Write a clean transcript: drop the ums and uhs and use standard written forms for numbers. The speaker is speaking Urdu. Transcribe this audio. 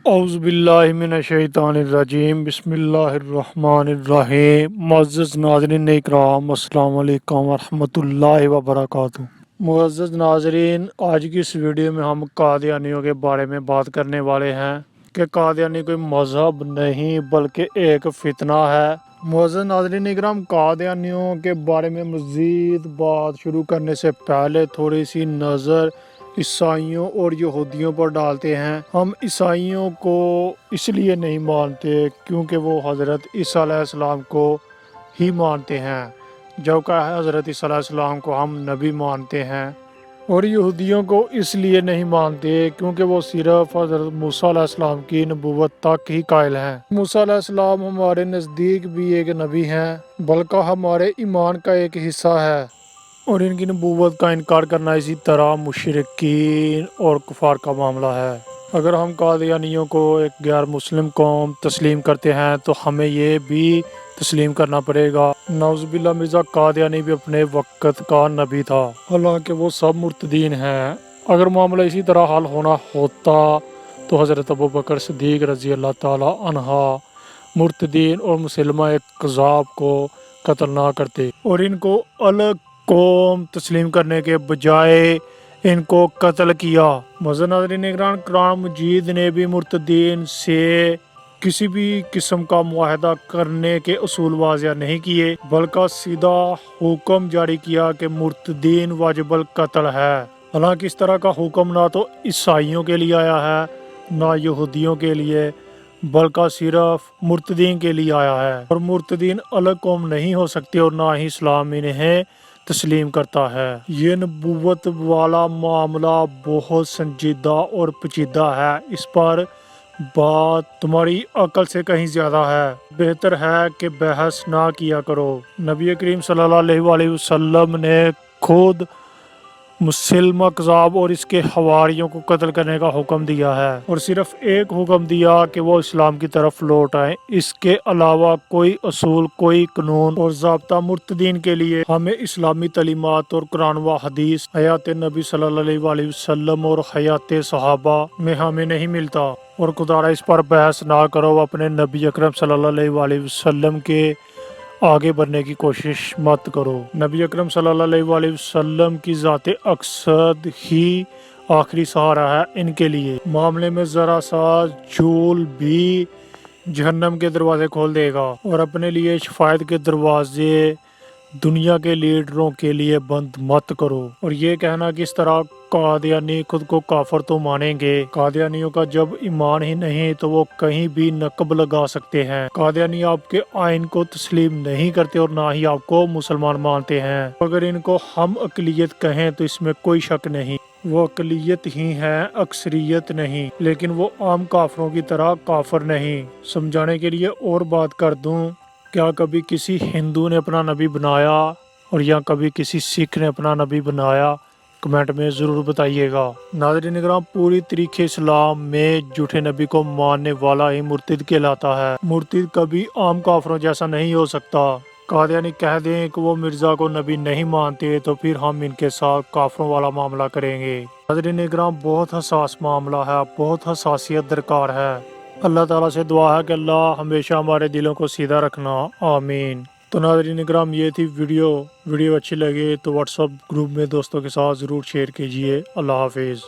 اعوذ باللہ من الشیطان الرجیم، بسم اللہ الرحمن الرحیم۔ معزز ناظرین اکرام، السلام علیکم ورحمۃ اللہ وبرکاتہ۔ معزز ناظرین، آج کی اس ویڈیو میں ہم قادیانیوں کے بارے میں بات کرنے والے ہیں کہ قادیانی کوئی مذہب نہیں بلکہ ایک فتنہ ہے۔ معزز ناظرین اکرام، قادیانیوں کے بارے میں مزید بات شروع کرنے سے پہلے تھوڑی سی نظر عیسائیوں اور یہودیوں پر ڈالتے ہیں۔ ہم عیسائیوں کو اس لیے نہیں مانتے کیونکہ وہ حضرت عیسیٰ علیہ السلام کو ہی مانتے ہیں، جبکہ حضرت عیسیٰ علیہ السلام کو ہم نبی مانتے ہیں۔ اور یہودیوں کو اس لیے نہیں مانتے کیونکہ وہ صرف حضرت موسیٰ علیہ السلام کی نبوت تک ہی قائل ہیں۔ موسیٰ علیہ السلام ہمارے نزدیک بھی ایک نبی ہیں، بلکہ ہمارے ایمان کا ایک حصہ ہے، اور ان کی نبوت کا انکار کرنا اسی طرح مشرکین اور کفار کا معاملہ ہے۔ اگر ہم قادیانیوں کو ایک غیر مسلم قوم تسلیم کرتے ہیں تو ہمیں یہ بھی تسلیم کرنا پڑے گا نعوذ باللہ مرزا قادیانی بھی اپنے وقت کا نبی تھا، حالانکہ وہ سب مرتدین ہیں۔ اگر معاملہ اسی طرح حل ہونا ہوتا تو حضرت ابو بکر صدیق رضی اللہ تعالی عنہ مرتدین اور مسلمہ کذاب کو قتل نہ کرتے اور ان کو الگ قوم تسلیم کرنے کے بجائے ان کو قتل کیا۔ معزز ناظرین اکرام، قرآن مجید نے بھی مرتدین سے کسی بھی قسم کا معاہدہ کرنے کے اصول واضح نہیں کیے، بلکہ سیدھا حکم جاری کیا کہ مرتدین واجب القتل ہے۔ حالانکہ اس طرح کا حکم نہ تو عیسائیوں کے لیے آیا ہے نہ یہودیوں کے لیے، بلکہ صرف مرتدین کے لیے آیا ہے، اور مرتدین الگ قوم نہیں ہو سکتے اور نہ ہی اسلام انہیں تسلیم کرتا ہے۔ یہ نبوت والا معاملہ بہت سنجیدہ اور پیچیدہ ہے، اس پر بات تمہاری عقل سے کہیں زیادہ ہے، بہتر ہے کہ بحث نہ کیا کرو۔ نبی کریم صلی اللہ علیہ وآلہ وسلم نے خود مسلمہ کذاب اور اس کے حواریوں کو قتل کرنے کا حکم دیا ہے، اور صرف ایک حکم دیا کہ وہ اسلام کی طرف لوٹ آئیں۔ اس کے علاوہ کوئی اصول، کوئی قانون اور ضابطہ مرتدین کے لیے ہمیں اسلامی تعلیمات اور قرآن و حدیث، حیات نبی صلی اللہ علیہ وآلہ وسلم اور حیات صحابہ میں ہمیں نہیں ملتا، اور خدا را اس پر بحث نہ کرو، اپنے نبی اکرم صلی اللہ علیہ وآلہ وسلم کے آگے بڑھنے کی کوشش مت کرو۔ نبی اکرم صلی اللہ علیہ وآلہ وسلم کی ذات اقصد ہی آخری سہارا ہے ان کے لیے۔ معاملے میں ذرا سا جھول بھی جہنم کے دروازے کھول دے گا، اور اپنے لیے شفاعت کے دروازے دنیا کے لیڈروں کے لیے بند مت کرو۔ اور یہ کہنا کہ اس طرح قادیانی خود کو کافر تو مانیں گے، قادیانیوں کا جب ایمان ہی نہیں تو وہ کہیں بھی نقب لگا سکتے ہیں۔ قادیانی آپ کے آئین کو تسلیم نہیں کرتے اور نہ ہی آپ کو مسلمان مانتے ہیں۔ اگر ان کو ہم اقلیت کہیں تو اس میں کوئی شک نہیں، وہ اقلیت ہی ہیں، اکثریت نہیں، لیکن وہ عام کافروں کی طرح کافر نہیں۔ سمجھانے کے لیے اور بات کر دوں، کیا کبھی کسی ہندو نے اپنا نبی بنایا اور یا کبھی کسی سکھ نے اپنا نبی بنایا؟ کمنٹ میں ضرور بتائیے گا۔ ناظرین اکرام، پوری طریقے اسلام میں جھوٹے نبی کو ماننے والا ہی مرتد کہلاتا ہے۔ مرتد کبھی عام کافروں جیسا نہیں ہو سکتا۔ قادیانی کہہ دیں کہ وہ مرزا کو نبی نہیں مانتے تو پھر ہم ان کے ساتھ کافروں والا معاملہ کریں گے۔ ناظرین اکرام، بہت حساس معاملہ ہے، بہت حساسیت درکار ہے۔ اللہ تعالیٰ سے دعا ہے کہ اللہ ہمیشہ ہمارے دلوں کو سیدھا رکھنا، آمین۔ تو ناظرین اکرام، یہ تھی ویڈیو اچھی لگے تو واٹس ایپ گروپ میں دوستوں کے ساتھ ضرور شیئر کیجیے۔ اللہ حافظ۔